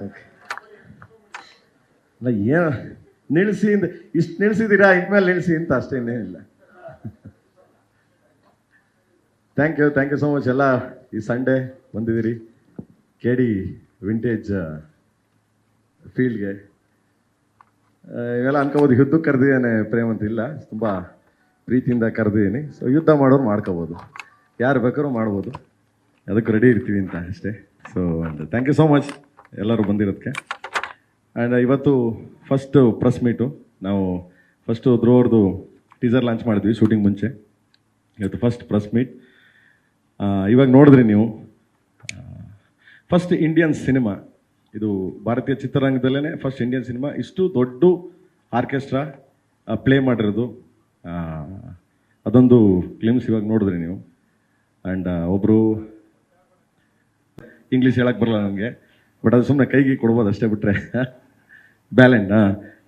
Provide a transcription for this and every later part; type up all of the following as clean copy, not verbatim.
Okay, ಅಲ್ಲ ಏನು ನಿಲ್ಲಿಸಿ ಇಷ್ಟು ನಿಲ್ಲಿಸಿದ್ದೀರಾ, ಇನ್ಮೇಲೆ ನಿಲ್ಲಿಸಿ ಅಂತ ಅಷ್ಟೇ, ಇನ್ನೇನಿಲ್ಲ. Thank you so much. ಎಲ್ಲ ಈ ಸಂಡೇ ಬಂದಿದ್ದೀರಿ KD ವಿಂಟೇಜ್ ಫೀಲ್ಡ್ಗೆ. ಇವೆಲ್ಲ ಅನ್ಕೋಬೋದು ಯುದ್ಧಕ್ಕೆ ಕರೆದಿದ್ದೇನೆ ಪ್ರೇಮ್ ಅಂತ. ಇಲ್ಲ, ತುಂಬ ಪ್ರೀತಿಯಿಂದ ಕರೆದಿದ್ದೀನಿ. ಸೊ ಯುದ್ಧ ಮಾಡೋರು ಮಾಡ್ಕೋಬೋದು, ಯಾರು ಬೇಕಾದ್ರೂ ಮಾಡ್ಬೋದು, ಅದಕ್ಕೆ ರೆಡಿ ಇರ್ತೀವಿ ಅಂತ ಅಷ್ಟೇ. So thank you so much ಎಲ್ಲರೂ ಬಂದಿರೋದಕ್ಕೆ. ಆ್ಯಂಡ್ ಇವತ್ತು ಫಸ್ಟು ಪ್ರೆಸ್ ಮೀಟು. ನಾವು ಫಸ್ಟು ಧ್ರುವವ್ರದ್ದು ಟೀಸರ್ ಲಾಂಚ್ ಮಾಡಿದ್ವಿ ಶೂಟಿಂಗ್ ಮುಂಚೆ. ಇವತ್ತು ಫಸ್ಟ್ ಪ್ರೆಸ್ ಮೀಟ್. ಇವಾಗ ನೋಡಿದ್ರಿ ನೀವು, ಫಸ್ಟ್ ಇಂಡಿಯನ್ ಸಿನಿಮಾ ಇದು, ಭಾರತೀಯ ಚಿತ್ರರಂಗದಲ್ಲೇ ಫಸ್ಟ್ ಇಂಡಿಯನ್ ಸಿನಿಮಾ ಇಷ್ಟು ದೊಡ್ಡ ಆರ್ಕೆಸ್ಟ್ರಾ ಪ್ಲೇ ಮಾಡಿರೋದು. ಅದೊಂದು ಫಿಲ್ಮ್ಸ್ ಇವಾಗ ನೋಡಿದ್ರಿ ನೀವು. ಆ್ಯಂಡ್ ಒಬ್ಬರು ಇಂಗ್ಲೀಷ್ ಹೇಳಕ್ಕೆ ಬರಲ್ಲ ನನಗೆ, ಬಟ್ ಅದು ಸುಮ್ಮನೆ ಕೈಗೆ ಕೊಡ್ಬೋದು ಅಷ್ಟೇ, ಬಿಟ್ಟರೆ ಬ್ಯಾಲೆಂಡ್.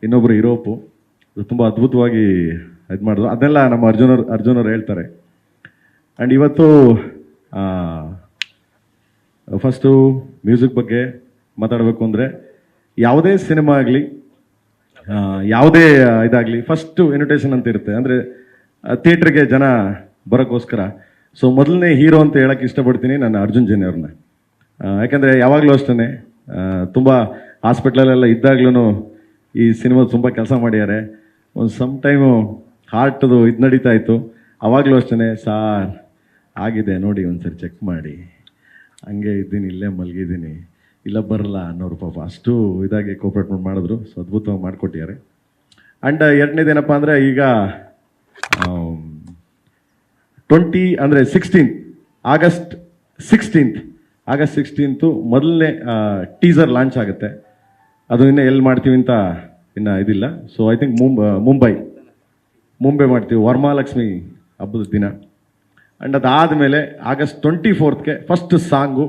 ಇನ್ನೊಬ್ಬರು ಯುರೋಪು ತುಂಬ ಅದ್ಭುತವಾಗಿ ಇದು ಮಾಡಿದ್ರು. ಅದನ್ನೆಲ್ಲ ನಮ್ಮ ಅರ್ಜುನವ್ರು ಹೇಳ್ತಾರೆ. ಆ್ಯಂಡ್ ಇವತ್ತು ಫಸ್ಟು ಮ್ಯೂಸಿಕ್ ಬಗ್ಗೆ ಮಾತಾಡಬೇಕು ಅಂದರೆ, ಯಾವುದೇ ಸಿನಿಮಾ ಆಗಲಿ ಯಾವುದೇ ಇದಾಗಲಿ ಫಸ್ಟು ಇನ್ವಿಟೇಷನ್ ಅಂತ ಇರುತ್ತೆ. ಅಂದರೆ ಥಿಯೇಟ್ರಿಗೆ ಜನ ಬರೋಕ್ಕೋಸ್ಕರ. ಸೊ ಮೊದಲನೇ ಹೀರೋ ಅಂತ ಹೇಳೋಕ್ಕೆ ಇಷ್ಟಪಡ್ತೀನಿ ನಾನು ಅರ್ಜುನ್ ಜನ್ಯ ಅವ್ರನ್ನ. ಯಾಕೆಂದರೆ ಯಾವಾಗಲೂ ಅಷ್ಟೇ ತುಂಬ ಹಾಸ್ಪಿಟ್ಲಲ್ಲೆಲ್ಲ ಇದ್ದಾಗ್ಲೂ ಈ ಸಿನಿಮಾ ತುಂಬ ಕೆಲಸ ಮಾಡ್ಯಾರೆ. ಒಂದು ಸಮ್ ಟೈಮು ಹಾರ್ಟ್ದು ಇದು ನಡೀತಾ ಇತ್ತು, ಆವಾಗಲೂ ಅಷ್ಟೇ, ಸಾರ್ ಆಗಿದೆ ನೋಡಿ ಒಂದ್ಸರಿ ಚೆಕ್ ಮಾಡಿ, ಹಂಗೆ ಇದ್ದೀನಿ, ಇಲ್ಲೇ ಮಲಗಿದ್ದೀನಿ, ಇಲ್ಲ ಬರಲ್ಲ ಅನ್ನೋರು ಪಾಪ ಅಷ್ಟು ಇದಾಗಿ ಕೋಪ್ರೇಟ್ ಮಾಡಿದ್ರು. ಸೊ ಅದ್ಭುತವಾಗಿ ಮಾಡಿಕೊಟ್ಟಿದ್ದಾರೆ. ಆ್ಯಂಡ್ ಎರಡನೇದೇನಪ್ಪ ಅಂದರೆ, ಈಗ 16th ಆಗಸ್ಟ್ 16th ಮೊದಲನೇ ಟೀಸರ್ ಲಾಂಚ್ ಆಗುತ್ತೆ. ಅದು ಇನ್ನೂ ಎಲ್ಲಿ ಮಾಡ್ತೀವಿ ಅಂತ ಇನ್ನು ಇದಿಲ್ಲ. ಸೊ ಐ ಥಿಂಕ್ ಮುಂಬೈ ಮಾಡ್ತೀವಿ, ವರಮಹಾಲಕ್ಷ್ಮಿ ಹಬ್ಬದ ದಿನ. ಆ್ಯಂಡ್ ಅದಾದಮೇಲೆ ಆಗಸ್ಟ್ 24th ಫಸ್ಟ್ ಸಾಂಗು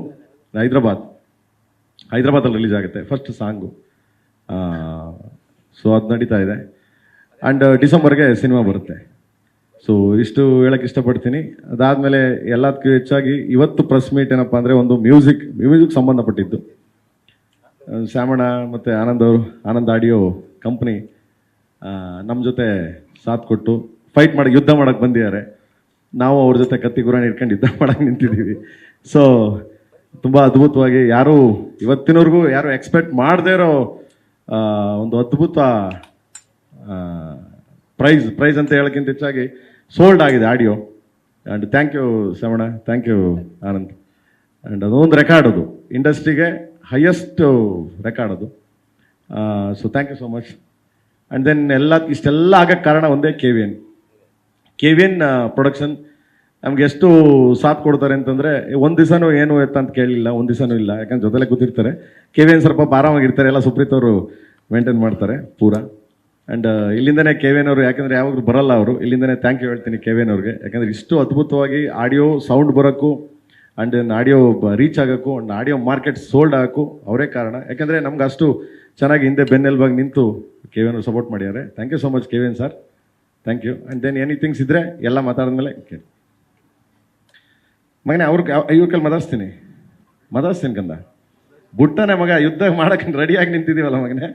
ಹೈದ್ರಾಬಾದಲ್ಲಿ ರಿಲೀಸ್ ಆಗುತ್ತೆ, ಫಸ್ಟ್ ಸಾಂಗು. ಸೊ ಅದು ನಡೀತಾ ಇದೆ. ಆ್ಯಂಡ್ ಡಿಸೆಂಬರ್ಗೆ ಸಿನಿಮಾ ಬರುತ್ತೆ. ಸೊ ಇಷ್ಟು ಹೇಳಕ್ಕೆ ಇಷ್ಟಪಡ್ತೀನಿ. ಅದಾದಮೇಲೆ ಎಲ್ಲದಕ್ಕೂ ಹೆಚ್ಚಾಗಿ ಇವತ್ತು ಪ್ರೆಸ್ ಮೀಟ್ ಏನಪ್ಪ ಅಂದರೆ, ಒಂದು ಮ್ಯೂಸಿಕ್ ಸಂಬಂಧಪಟ್ಟಿದ್ದು. ಶ್ಯಾಮಣ್ಣ ಮತ್ತು ಆನಂದ್ ಆಡಿಯೋ ಕಂಪ್ನಿ ನಮ್ಮ ಜೊತೆ ಸಾಥ್ ಕೊಟ್ಟು ಯುದ್ಧ ಮಾಡೋಕ್ಕೆ ಬಂದಿದ್ದಾರೆ. ನಾವು ಅವ್ರ ಜೊತೆ ಕತ್ತಿ ಗುರಾಣಿ ಇಟ್ಕೊಂಡು ಯುದ್ಧ ಮಾಡೋಕ್ಕೆ ನಿಂತಿದ್ದೀವಿ. ಸೊ ತುಂಬ ಅದ್ಭುತವಾಗಿ, ಇವತ್ತಿನವರೆಗೂ ಯಾರು ಎಕ್ಸ್ಪೆಕ್ಟ್ ಮಾಡದೇ ಇರೋ ಒಂದು ಅದ್ಭುತ ಪ್ರೈಸ್ ಅಂತ ಹೇಳೋಕ್ಕಿಂತ ಹೆಚ್ಚಾಗಿ ಸೋಲ್ಡ್ ಆಗಿದೆ audio. And thank you Shravana, thank you Anand. And ಅದೊಂದು ರೆಕಾರ್ಡ್, ಅದು ಇಂಡಸ್ಟ್ರಿಗೆ ಹೈಯೆಸ್ಟ್ ರೆಕಾರ್ಡ್ ಅದು. So thank you so much. And then ಇಷ್ಟೆಲ್ಲ ಆಗಕ್ಕೆ ಕಾರಣ ಒಂದೇ, KVN ಪ್ರೊಡಕ್ಷನ್ ನಮ್ಗೆ ಎಷ್ಟು ಸಾಥ್ ಕೊಡ್ತಾರೆ ಅಂತಂದರೆ, ಒಂದು ದಿವಸನೂ ಏನು ಅಂತ ಕೇಳಲಿಲ್ಲ, ಒಂದು ದಿವಸನೂ ಇಲ್ಲ. ಯಾಕಂದ್ರೆ ಜೊತೆಲೆ ಕೂತಿರ್ತಾರೆ. KVN ಸ್ವಲ್ಪ ಆರಾಮಾಗಿರ್ತಾರೆ, ಎಲ್ಲ ಸುಪ್ರೀತ್ ಅವರು ಮೇಂಟೈನ್ ಮಾಡ್ತಾರೆ ಪೂರಾ. ಆ್ಯಂಡ್ ಇಲ್ಲಿಂದನೇ KVN ಅವರು, ಯಾಕಂದರೆ ಯಾವಾಗಲೂ ಬರಲ್ಲ ಅವರು, ಇಲ್ಲಿಂದನೇ ಥ್ಯಾಂಕ್ ಯು ಹೇಳ್ತೀನಿ KVN ಅವ್ರಿಗೆ. ಯಾಕಂದರೆ ಇಷ್ಟು ಅದ್ಭುತವಾಗಿ ಆಡಿಯೋ ಸೌಂಡ್ ಬರೋಕ್ಕೂ, ಆ್ಯಂಡ್ ಆಡಿಯೋ ರೀಚ್ ಆಗೋಕ್ಕೂ, ಆ್ಯಂಡ್ ಆಡಿಯೋ ಮಾರ್ಕೆಟ್ ಸೋಲ್ಡ್ ಆಗೋಕ್ಕೂ ಅವರೇ ಕಾರಣ. ಯಾಕಂದರೆ ನಮ್ಗೆ ಅಷ್ಟು ಚೆನ್ನಾಗಿ ಹಿಂದೆ ಬೆನ್ನೆಲುಬಾಗಿ ನಿಂತು KVN ಅವರು ಸಪೋರ್ಟ್ ಮಾಡಿದ್ದಾರೆ. Thank you so much KVN sir, thank you. And then anythings ಇದ್ದರೆ ಎಲ್ಲ ಮಾತಾಡಿದ್ಮೇಲೆ ಕೇಳಿ ಮಗನೇ, ಇವ್ರ ಕೈಲಿ ಮಾತಾಡಿಸ್ತೀನಿ ಕಂದ, ಬುಟ್ಟನೆ ಮಗ, ಯುದ್ಧ ಮಾಡೋಕ್ಕೆ ರೆಡಿಯಾಗಿ ನಿಂತಿದ್ದೀವಲ್ಲ ಮಗನೇ.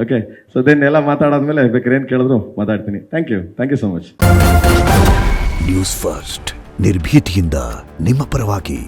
ಓಕೆ, ಸೊ ದೆನ್ ಎಲ್ಲ ಮಾತಾಡಾದ್ಮೇಲೆ ಬೇಕಾದ್ರೆ ಏನು ಕೇಳಿದ್ರು ಮಾತಾಡ್ತೀನಿ. Thank you so much. News first, ನಿರ್ಭೀತಿಯಿಂದ ನಿಮ್ಮ ಪರವಾಗಿ.